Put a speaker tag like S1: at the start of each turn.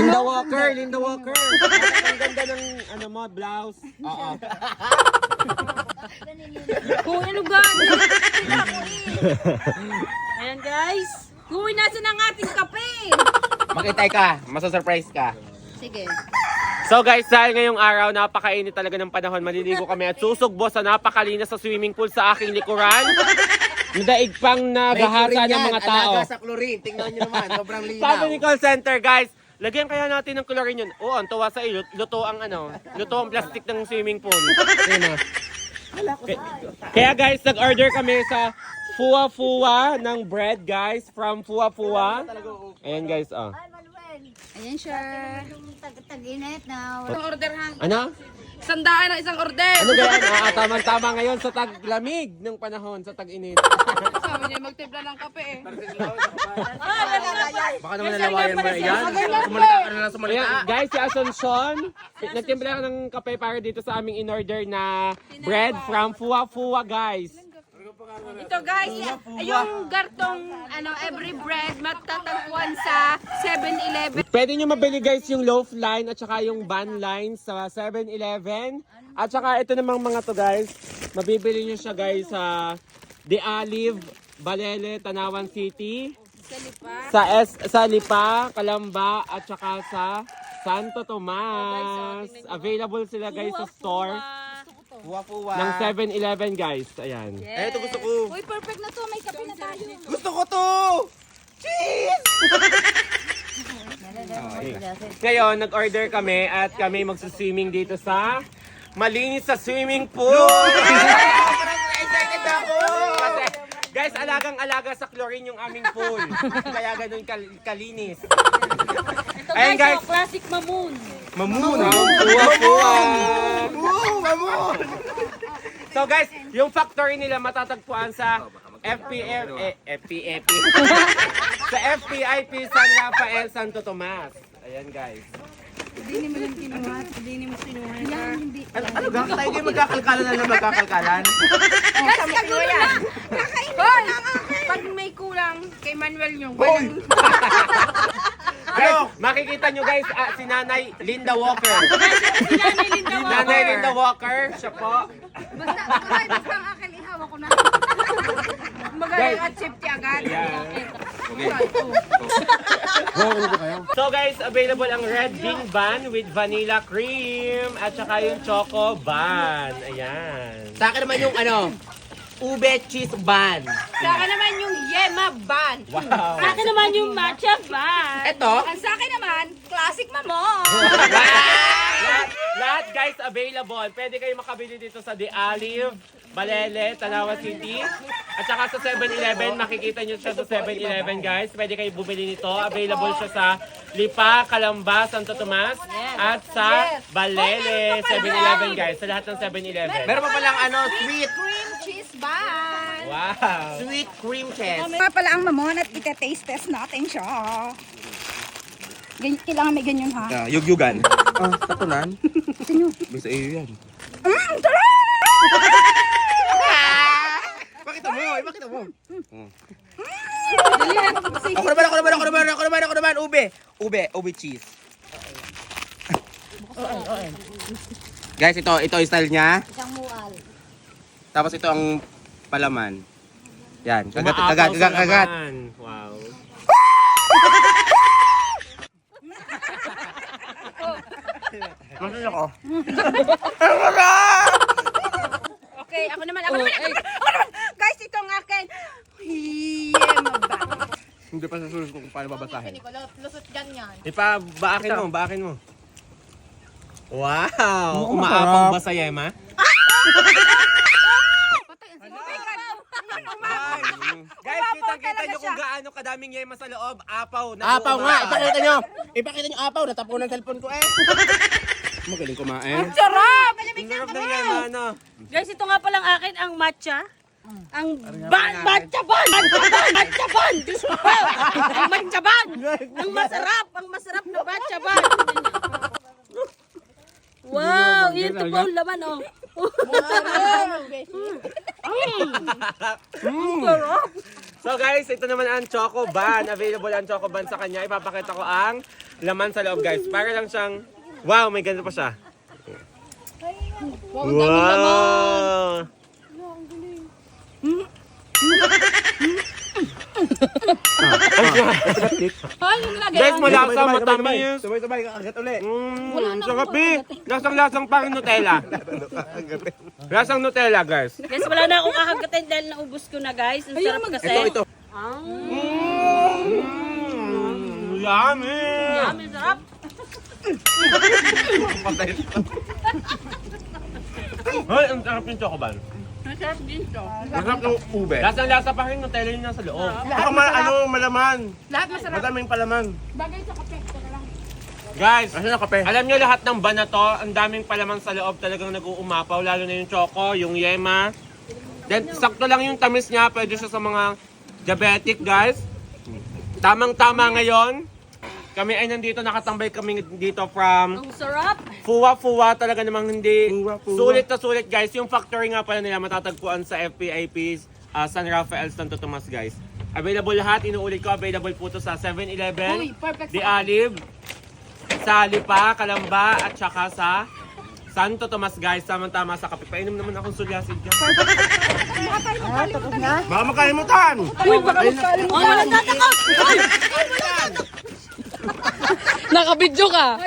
S1: Linda Walker, Linda Walker. Ang ganda ng ano mo, blouse. Oo.
S2: Kung ano ba? Ayan guys. Huy, nasa ng ating kape?
S1: Makitay ka, masasurprise ka.
S2: Sige.
S1: So guys, dahil ngayong araw, napakainit talaga ng panahon. Maliligo kami at susugbo sa napakalinas sa swimming pool sa aking likuran. Daig pang nagahasa ng mga tao.
S3: Alaga sa chlorine. Tingnan nyo naman, sobrang linaw.
S1: Sabi ni call center, guys, lagyan kaya natin ng chlorine yun. Oo, ang tuwa sa iyo, luto ang plastic ng swimming pool. Ayun, kaya guys, nag-order kami sa Fua Fua ng bread, guys, from Fua Fua. Ayan guys, oh.
S2: Ayan siya.
S4: Tag-init na.
S2: Isang order ha.
S1: Ano?
S2: Sandaan ang isang order.
S1: Ano ganyan? Tamang-tama ngayon sa taglamig ng panahon, sa tag-init.
S2: Sabi niya magtimpla ng kape eh.
S3: Baka naman nalawayan mo na yan. Sumalita ka na lang sumalita.
S1: Ayan, guys, si Asuncion, nagtimpla ng kape para dito sa aming in-order na bread from Fua Fua, guys.
S2: Ito guys, yung gartong every bread matatagpuan sa 7-Eleven.
S1: Pwede nyo mabili guys yung loaf line at saka yung bun line sa 7-Eleven. At saka ito namang mga to guys, mabibili nyo siya guys sa The Olive, Balele, Tanawan City. Sa Lipa, Calamba at saka sa Santo Tomas. Available sila guys sa store
S3: Fuwa-fuwa.
S1: ng 7-Eleven guys. Ayan.
S3: Eh, ito gusto ko.
S2: Uy, perfect na to. May kape na tayo.
S3: Gusto ko to! Cheese!
S1: Ngayon, nag-order kami at kami magsuswimming dito sa malinis sa swimming pool.
S3: Excited ako!
S1: Kasi, guys, alagang-alaga sa chlorine yung aming pool. Kaya ganun kalinis.
S2: Ito
S1: Ayan,
S2: guys,
S1: guys.
S2: classic mamoon.
S1: Mamoon. Puwa-puwa.
S3: Mamon!
S1: So guys, yung factory nila matatagpuan sa FPIP sa FPIP San Rafael, Santo Tomas. Ayan guys.
S3: Ano ga? Tayo kayo magkakalkalan na magkakalkalan?
S2: Guys, kagulo na. Hoy, pag may kulang kay Manuel yung ganyan.
S1: Guys, makikita nyo guys, si Nanay Linda Walker.
S2: Si Nanay Linda Walker.
S1: Nanay Linda Walker, siya po.
S2: Basta ang akin, ihawa ko na. Magaling at safety agad.
S1: So guys, available ang red bean bun with vanilla cream at saka yung choco bun. Ayan.
S3: Sa akin naman yung ube cheese bun.
S2: Sa akin naman yung yema ban.
S1: Wow.
S2: Sa akin naman yung matcha ban.
S3: Ito?
S2: Ang sa akin naman, classic mamon.
S1: Lahat guys available. Pwede kayo makabili dito sa The Olive, Balele, Tanawan City. At saka sa 7-Eleven, makikita nyo siya sa 7-Eleven guys. Pwede kayo bumili nito. Available siya sa Lipa, Calamba, Santo Tomas. At sa Balele, 7-Eleven guys. Sa lahat ng 7-Eleven.
S3: Meron pa palang sweet.
S2: Cream cheese ban.
S1: Wow!
S3: Sweet cream cheese.
S4: Nga pala ang mamon at ita-taste test natin siya. Kailangan may ganyan ha.
S3: Yugyugan. Tatunan. Bisa iyo yan. Pakita mo, pakita mo. Ako naman, ube cheese. Guys, ito yung style niya.
S4: Isang mual.
S3: Tapos ito ang palaman. Yan,
S1: Umaapaw
S3: kagat.
S1: sa laman. Wow.
S3: Masaya ko.
S2: Okay, ako naman. Guys, ito ang akin. Yema ban.
S3: Hindi pa susunod kung paano babasahin.
S2: Lusot ganyan.
S1: Baakin mo. Wow! Umaapaw ba sa yema? Guys, kita nyo kung gaano kadaming yema sa loob. Apaw.
S3: Apaw nga! Ipakita nyo apaw. Natapo ng cellphone ko eh. Magaling kumain.
S2: Sarap!
S1: Ang sarap ng yema, ano?
S2: Guys, ito nga palang akin ang matcha. Ang matcha ban! Matcha ban! Diyos ko! Ang matcha ban! Ang masarap na matcha ban! Wow! Yan ito po ang laman, oh.
S1: So guys, ito naman ang Choco Ban. Available ang Choco Ban sa kanya. Ipapakita ko ang laman sa loob guys. Para lang siyang, wow, may ganito pa siya. Wow! Guys, malasa, matamis.
S3: Sabay-sabay, kakagat ulit.
S1: Sarap eh. Lasang-lasang parang Nutella. Lasang Nutella, guys.
S2: Guys, wala na akong kakagatin dahil naubos ko na guys. Ang sarap kasi.
S3: Ito.
S1: Yummy!
S2: Yummy, sarap.
S1: Hoy, ang sarap yung chocoban.
S2: Masarap din to.
S3: Masarap ng ube.
S1: Lasang-lasa pa rin Nutella yung nasa loob.
S3: Baka malaman.
S4: Lahat masarap.
S3: Madaming palaman.
S4: Bagay sa kape.
S1: Guys,
S3: Asan ang kape?
S1: alam nyo lahat ng ban na to, ang daming palaman sa loob talagang nag-uumapaw, lalo na yung choco, yung yema. Then, sakto lang yung tamis niya, pwede siya sa mga diabetic, guys. Tamang-tama ngayon. Kami ay nandito, nakatambay kami dito from
S2: Ang sarap.
S1: Fuwa-fuwa, talaga namang hindi.
S3: Fuwa-fuwa.
S1: Sulit na sulit, guys. Yung factory nga pala nila matatagpuan sa FPIP's San Rafael, Santo Tomas, guys. Available lahat, inuulit ko, available po to sa 7-Eleven, The Olive, sa Lipa, Kalamba, at saka sa Santo Tomas, guys. Tama-tama sa kape. Painom naman akong sulyasid dyan.
S3: Baka makalimutan.
S2: Oh, wala data ko. Nakabidyo ka.